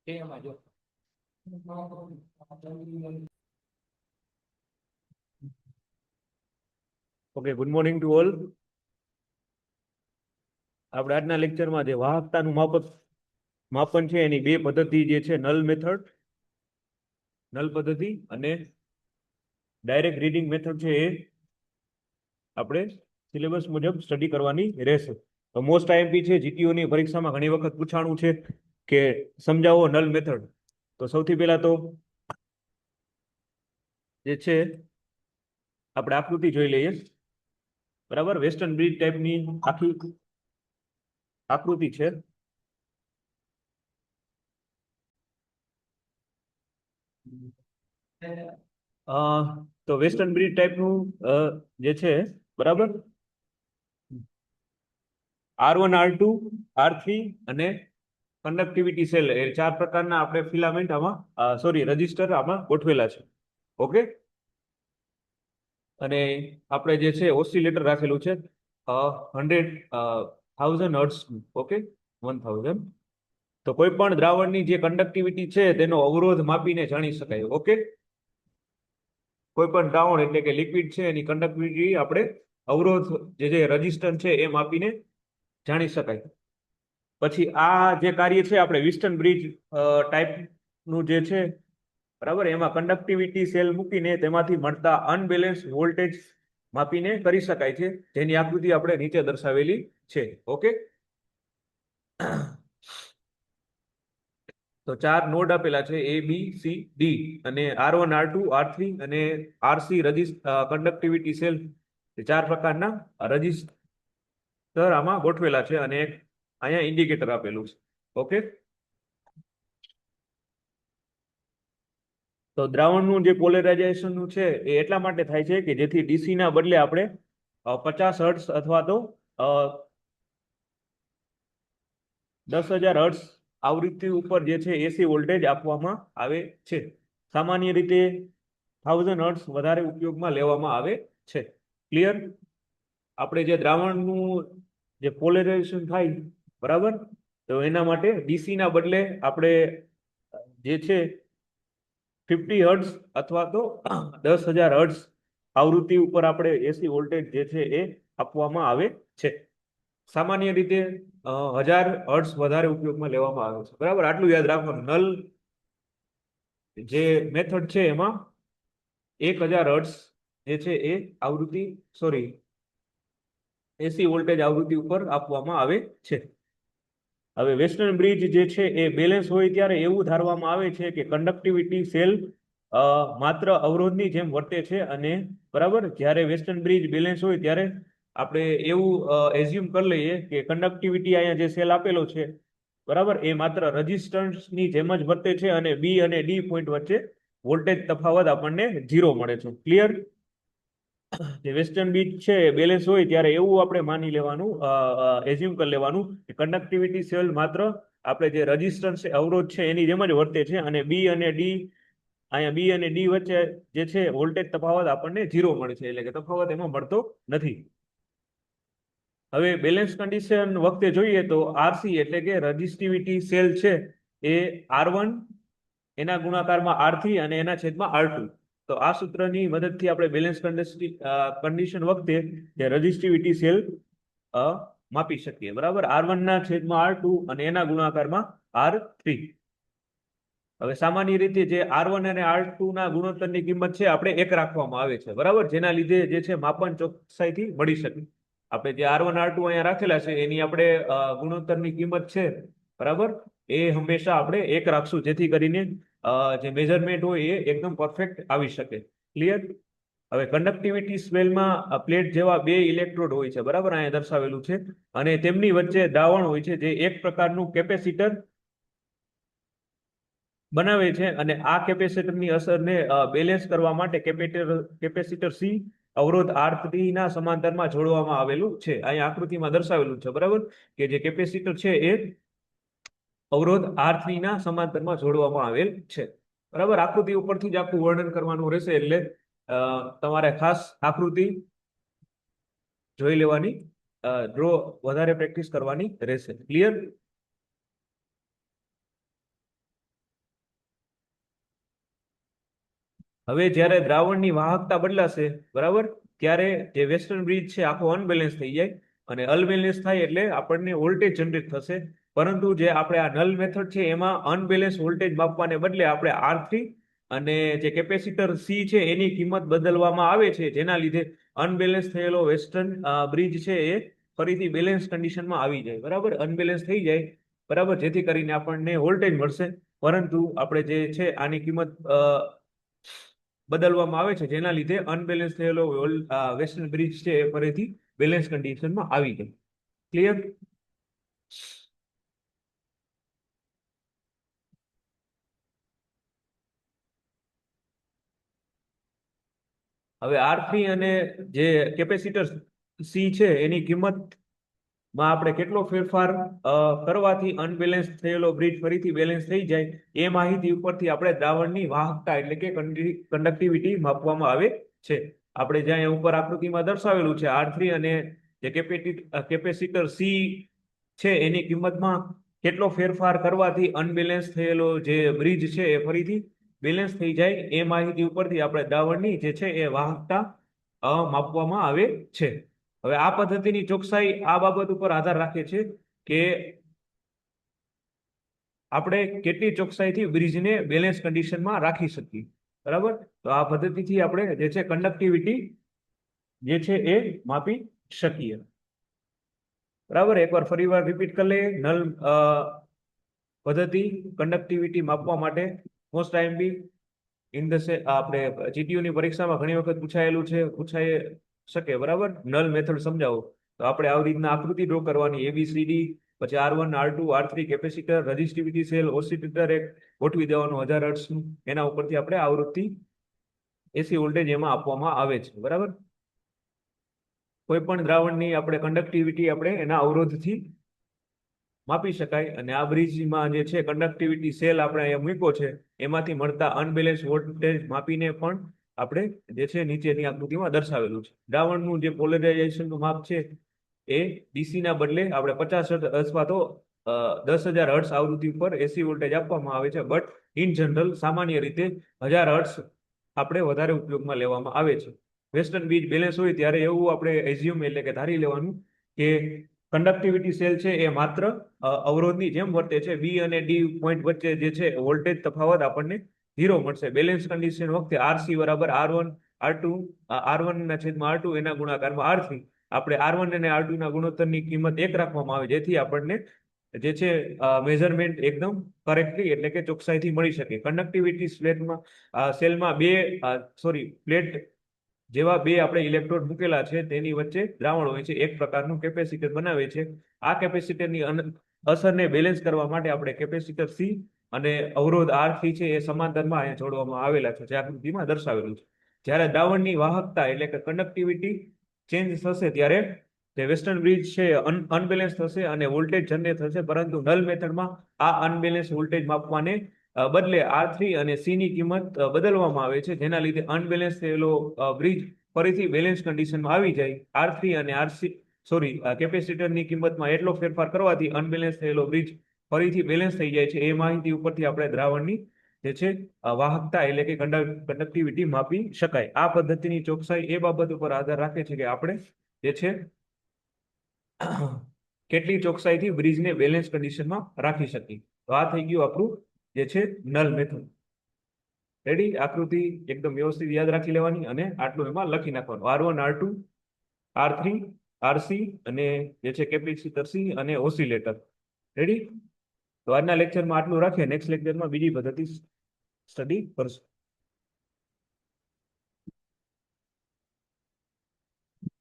Okay, good morning to all. આપણે આજના લેક્ચરમાં જે વાહકતાનું માપન છે એની બે પદ્ધતિ જે છે, નલ પદ્ધતિ અને ડાયરેક્ટ રીડિંગ મેથડ છે, એ આપણે સિલેબસ મુજબ સ્ટડી કરવાની રહેશે. તો મોસ્ટ આઈએમપી છે, જીટીઓની પરીક્ષામાં ઘણી વખત પૂછાણું છે કે સમજાવો નલ મેથડ. તો સૌથી પહેલા તો જે છે આપણે આકૃતિ જોઈ લઈએ. બરાબર, વેસ્ટર્ન બ્રિજ ટાઈપની આખી આકૃતિ છે. તો વેસ્ટર્ન બ્રિજ ટાઈપનું જે છે, બરાબર, R1 R2 R3 અને કન્ડક્ટિવિટી સેલ, એ ચાર પ્રકારના આપણે ફિલામેન્ટ આમાં રજિસ્ટર આમાં ગોઠવેલા છે. ઓકે, અને આપણે જે છે ઓસિલેટર રાખેલું છે 1000 હર્ટ્ઝ. ઓકે, 1000. તો કોઈ પણ દ્રાવણની જે કન્ડક્ટિવિટી છે તેનો અવરોધ માપીને જાણી શકાય. ઓકે, કોઈ પણ દ્રાવણ એટલે કે લિક્વિડ છે એની કન્ડક્ટિવિટી આપણે અવરોધ જે રેઝિસ્ટન્સ છે એ માપીને જાણી શકાય. પછી આ જે કાર્ય છે આપણે વેસ્ટર્ન બ્રિજ ટાઈપનું જે છે, બરાબર, એમાં કન્ડક્ટિવિટી સેલ મૂકીને તેમાંથી મળતા અનબેલેન્સ વોલ્ટેજ માપીને કરી શકાય છે, જેની આકૃતિ આપણે નીચે દર્શાવેલી છે. ઓકે, તો ચાર નોડ આપેલા છે, A B C D, અને R1 R2 R3 અને RC કન્ડક્ટિવિટી સેલ, ચાર પ્રકારના રજિસ્ટર આમાં ગોઠવેલા છે, અને અહીંયા ઇન્ડિકેટર આપેલું છે. ઓકે, તો દ્રાવણનું જે પોલેરાઇઝેશનનું છે એ એટલા માટે થાય છે કે જેથી ડીસી ના બદલે આપણે 50 હર્ટ્ઝ અથવા તો 10,000 હર્ટ્ઝ આવૃત્તિ ઉપર જે છે એસી વોલ્ટેજ આપવામાં આવે છે. સામાન્ય રીતે 1000 હર્ટ્ઝ વધારે ઉપયોગમાં લેવામાં આવે છે. ક્લિયર? આપણે જે દ્રાવણનું જે પોલેરાઇઝેશન થાય, બરાબર, તો એના માટે ડીસી ના બદલે આપણે જે છે 50 હર્ટ્ઝ અથવા તો 10,000 હર્ટ્ઝ આવૃત્તિ ઉપર આપણે એસી વોલ્ટેજ જે છે એ આપવામાં આવે છે. સામાન્ય રીતે 1000 હર્ટ્ઝ વધારે ઉપયોગમાં લેવામાં આવે છે. બરાબર, આટલું યાદ રાખવાનું. નલ જે મેથડ છે એમાં 1000 હર્ટ્ઝ જે છે એ આવૃત્તિ એસી વોલ્ટેજ આવૃત્તિ ઉપર આપવામાં આવે છે. હવે વેસ્ટર્ન બ્રિજ જે છે એ બેલેન્સ હોય ત્યારે એવું ધારવામાં આવે છે કે કન્ડક્ટિવિટી સેલ માત્ર અવરોધની જેમ વર્તે છે, અને બરાબર, જ્યારે વેસ્ટર્ન બ્રિજ બેલેન્સ હોય ત્યારે આપણે એવું એઝ્યુમ કરી લઈએ કે કન્ડક્ટિવિટી અહીંયા જે સેલ આપેલો છે, બરાબર, એ માત્ર રેઝિસ્ટન્સની જેમ જ વર્તે છે, અને બી અને ડી પોઈન્ટ વચ્ચે વોલ્ટેજ તફાવત આપણને 0 મળે છે. ક્લિયર? જે વેસ્ટર્ન બીચ છે બેલેન્સ હોય ત્યારે એવું આપણે માની લેવાનું, એઝ્યુમ કરી લેવાનું કે કન્ડક્ટિવિટી સેલ માત્ર આપણે જે રેઝિસ્ટન્સ અવરોધ છે એની જેમ જ વર્તે છે, અને બી અને ડી વચ્ચે જે છે વોલ્ટેજ તફાવત આપણને 0 મળે છે, એટલે કે તફાવત એમાં મળતો નથી. હવે બેલેન્સ કન્ડિશન વખતે જોઈએ તો આરસી એટલે કે રેઝિસ્ટિવિટી સેલ છે એ R1 એના ગુણાકારમાં R3 અને એના છેદમાં R2. તો આ સૂત્રની મદદથી આપણે બેલેન્સ કન્ડિશન વખતે જે રેઝિસ્ટિવિટી સેલ માપી શકીએ. બરાબર, R1 ના છેદમાં R2 અને એના ગુણાકારમાં R3. હવે સામાન્ય રીતે જે R1 અને R2 ના ગુણોત્તરની કિંમત છે આપણે 1 રાખવામાં આવે છે. બરાબર, જેના લીધે જે છે માપન ચોકસાઈથી મળી શકે. આપણે જે R1 R2 અહીંયા રાખેલા છે એની આપણે ગુણોત્તરની કિંમત છે, બરાબર, એ હંમેશા આપણે 1 રાખશું, જેથી કરીને જે મેજરમેન્ટ હોય એ એકદમ પરફેક્ટ આવી શકે. ક્લિયર? હવે કન્ડક્ટિવિટી સ્વેલમાં પ્લેટ જેવા બે ઇલેક્ટ્રોડ હોય છે, બરાબર, અહીંયા દર્શાવેલું છે, અને તેમની વચ્ચે દ્રાવણ હોય છે જે એક પ્રકારનું કેપેસિટર બનાવે છે, અને આ કેપેસિટરની અસરને બેલેન્સ કરવા માટે કેપેસિટર સી અવરોધ R3 ના સમાંતરમાં જોડવામાં આવેલું છે. અહીંયા આકૃતિમાં દર્શાવેલું છે, બરાબર, કે જે કેપેસિટર છે એ અવરોધ R3 ના સમાંતરમાં જોડવામાં આવેલ છે. બરાબર, આકૃતિ ઉપરથી જ આખું વર્ણન કરવાનું રહેશે, એટલે તમારે ખાસ આકૃતિ જોઈ લેવાની, ડ્રો વધારે પ્રેક્ટિસ કરવાની રહેશે. ક્લિયર? હવે જ્યારે દ્રાવણની વાહકતા બદલાશે, બરાબર, ત્યારે જે વેસ્ટર્ન બ્રિજ છે આખો અનબેલેન્સ થઈ જાય, અને અનબેલેન્સ થાય એટલે આપણને વોલ્ટેજ જનરેટ થશે. પરંતુ જે આપણે આ નલ મેથડ છે એમાં અનબેલેન્સ વોલ્ટેજ માપવાને બદલે આપણે R3 અને જે કેપેસિટર સી છે એની કિંમત બદલવામાં આવે છે, જેના લીધે અનબેલેન્સ થયેલો વેસ્ટર્ન બ્રિજ છે એ ફરીથી બેલેન્સ કન્ડિશનમાં આવી જાય, બરાબર, અનબેલેન્સ થઈ જાય, બરાબર, જેથી કરીને આપણને વોલ્ટેજ મળશે. પરંતુ આપણે જે છે આની કિંમત બદલવામાં આવે છે, જેના લીધે અનબેલેન્સ થયેલો વેસ્ટર્ન બ્રિજ છે એ ફરીથી બેલેન્સ કન્ડિશનમાં આવી જાય. ક્લિયર? હવે R3 અને જે કેપેસિટર સી છે એની કિંમત માં આપણે કેટલો ફેરફાર કરવાથી અનબેલેન્સ થયેલો બ્રિજ ફરીથી બેલેન્સ થઈ જાય, એ માહિતી ઉપરથી આપણે દ્રાવણની વાહકતા એટલે કે કંડક્ટિવિટી માપવામાં આવે છે. આપણે જ્યાં ઉપર આકૃતિમાં દર્શાવેલું છે R3 અને જે કેપેસિટર સી છે એની કિંમતમાં કેટલો ફેરફાર કરવાથી અનબેલેન્સ થયેલો જે બ્રિજ છે એ ફરીથી બેલેન્સ થઈ જાય, એ માહિતી ઉપરથી આપણે દ્રાવણની જે છે એ વાહકતા માપવામાં આવે છે. હવે આ પદ્ધતિની ચોકસાઈ આ બાબત ઉપર આધાર રાખે છે કે આપણે કેટલી ચોકસાઈથી બ્રિજને બેલેન્સ કન્ડિશનમાં રાખી શકીએ, બરાબર. તો આ પદ્ધતિથી આપણે જે છે કંડક્ટિવિટી જે છે એ માપી શકીએ. બરાબર, એકવાર ફરી વાર રિપીટ કરી લઈએ. નલ પદ્ધતિ કંડક્ટિવિટી માપવા માટે મોસ્ટ ટાઈમ બી આપણે જીટીયુની પરીક્ષામાં ઘણી વખત પૂછાયેલું છે, પૂછાઈ શકે, બરાબર. નલ મેથડ સમજાવો તો આપણે આવી રીતના આકૃતિ ડ્રો કરવાની, ABCD, પછી R1 R2 R3 capacitor, રજિસ્ટિવિટી cell, oscillator એક ગોઠવી દેવાનું 1000 હર્ટ્ઝનું, એના ઉપરથી આપણે આવૃત્તિ એસી વોલ્ટેજ એમાં આપવામાં આવે છે, બરાબર. કોઈ પણ દ્રાવણની આપણે કંડક્ટિવિટી આપણે એના અવરોધથી માપી શકાય, અને આ બ્રિજમાં જે છે કંડક્ટિવિટી સેલ આપણે અહીંયા મૂક્યો છે, એમાંથી મળતા અનબેલેન્સ વોલ્ટેજ માપીને પણ આપણે જે છે નીચેની આકૃતિમાં દર્શાવેલું છે. દ્રાવણનું જે પોલરાઇઝેશનનું માપ છે એ ડીસી ના બદલે આપણે 50 હર્ટ્ઝ અથવા તો 10,000 હર્ટ્ઝ આવૃત્તિ ઉપર એસી વોલ્ટેજ આપવામાં આવે છે, બટ ઇન જનરલ સામાન્ય રીતે 1000 હર્ટ્ઝ આપણે વધારે ઉપયોગમાં લેવામાં આવે છે. વેસ્ટર્ન બ્રિજ બેલેન્સ હોય ત્યારે એવું આપણે એઝ્યુમ એટલે કે ધારી લેવાનું કે કંડક્ટિવિટી સેલ છે એ માત્ર અવરોધની જેમ વર્તે છે. બી અને ડી પોઈન્ટ વચ્ચે જે છે વોલ્ટેજ તફાવત આપણને 0 મળશે. બેલેન્સ કન્ડિશન વખતે RC બરાબર R1 ના છેદમાં R2 એના ગુણાકારમાં R3, આપણે R1 અને R2 ના ગુણોત્તરની કિંમત 1 રાખવામાં આવે, જેથી આપણને જે છે મેઝરમેન્ટ એકદમ કરેક્ટલી એટલે કે ચોકસાઈથી મળી શકે. કંડક્ટિવિટી સેલમાં પ્લેટ જેવા બે આપણે ઇલેક્ટ્રોડ મૂકેલા છે, તેની વચ્ચે દ્રાવણ હોય છે, એક પ્રકારનું કેપેસિટર બનાવે છે. આ કેપેસિટરની અસરને બેલેન્સ કરવા માટે આપણે કેપેસિટર સી અને અવરોધ R3 છે એ સમાંતરમાં અહીંયા જોડવામાં આવેલા છે, જે આકૃતિમાં દર્શાવેલું છે. જ્યારે દ્રાવણની વાહકતા એટલે કે કંડક્ટિવિટી ચેન્જ થશે ત્યારે જે વેસ્ટર્ન બ્રિજ છે અનબેલેન્સ થશે અને વોલ્ટેજ જનરેટ થશે, પરંતુ નલ મેથડમાં આ અનબેલેન્સ વોલ્ટેજ માપવાને બદલે R3 અને સી ની કિંમત બદલવામાં આવે છે, જેના લીધે અનબેલેન્સ થયેલો બ્રિજ ફરીથી બેલેન્સ કન્ડિશનમાં આવી જાય. R3 અને કેપેસિટરની કિંમતમાં એટલો ફેરફાર કરવાથી અનબેલેન્સ થયેલો બ્રિજ ફરીથી બેલેન્સ થઈ જાય છે. એ માહિતી ઉપરથી આપણે દ્રાવણની જે છે વાહકતા એટલે કે કંડક્ટિવિટી માપી શકાય. આ પદ્ધતિની ચોકસાઈ એ બાબત ઉપર આધાર રાખે છે કે આપણે જે છે કેટલી ચોકસાઈથી બ્રિજને બેલેન્સ કન્ડિશનમાં રાખી શકીએ. તો આ થઈ ગયું આપણું જે છે નલ મેથડ. રેડી? આકૃતિ એકદમ વ્યવસ્થિત યાદ રાખી લેવાની અને આટલું એમાં લખી નાખવાનું. R1 R2 R3 RC અને જે છે કેપેસિટર સી અને ઓસિલેટર. રેડી? તો આજના લેક્ચરમાં આટલું રાખીએ. નેક્સ્ટ લેક્ચરમાં બીજી પદ્ધતિ સ્ટડી કરશું.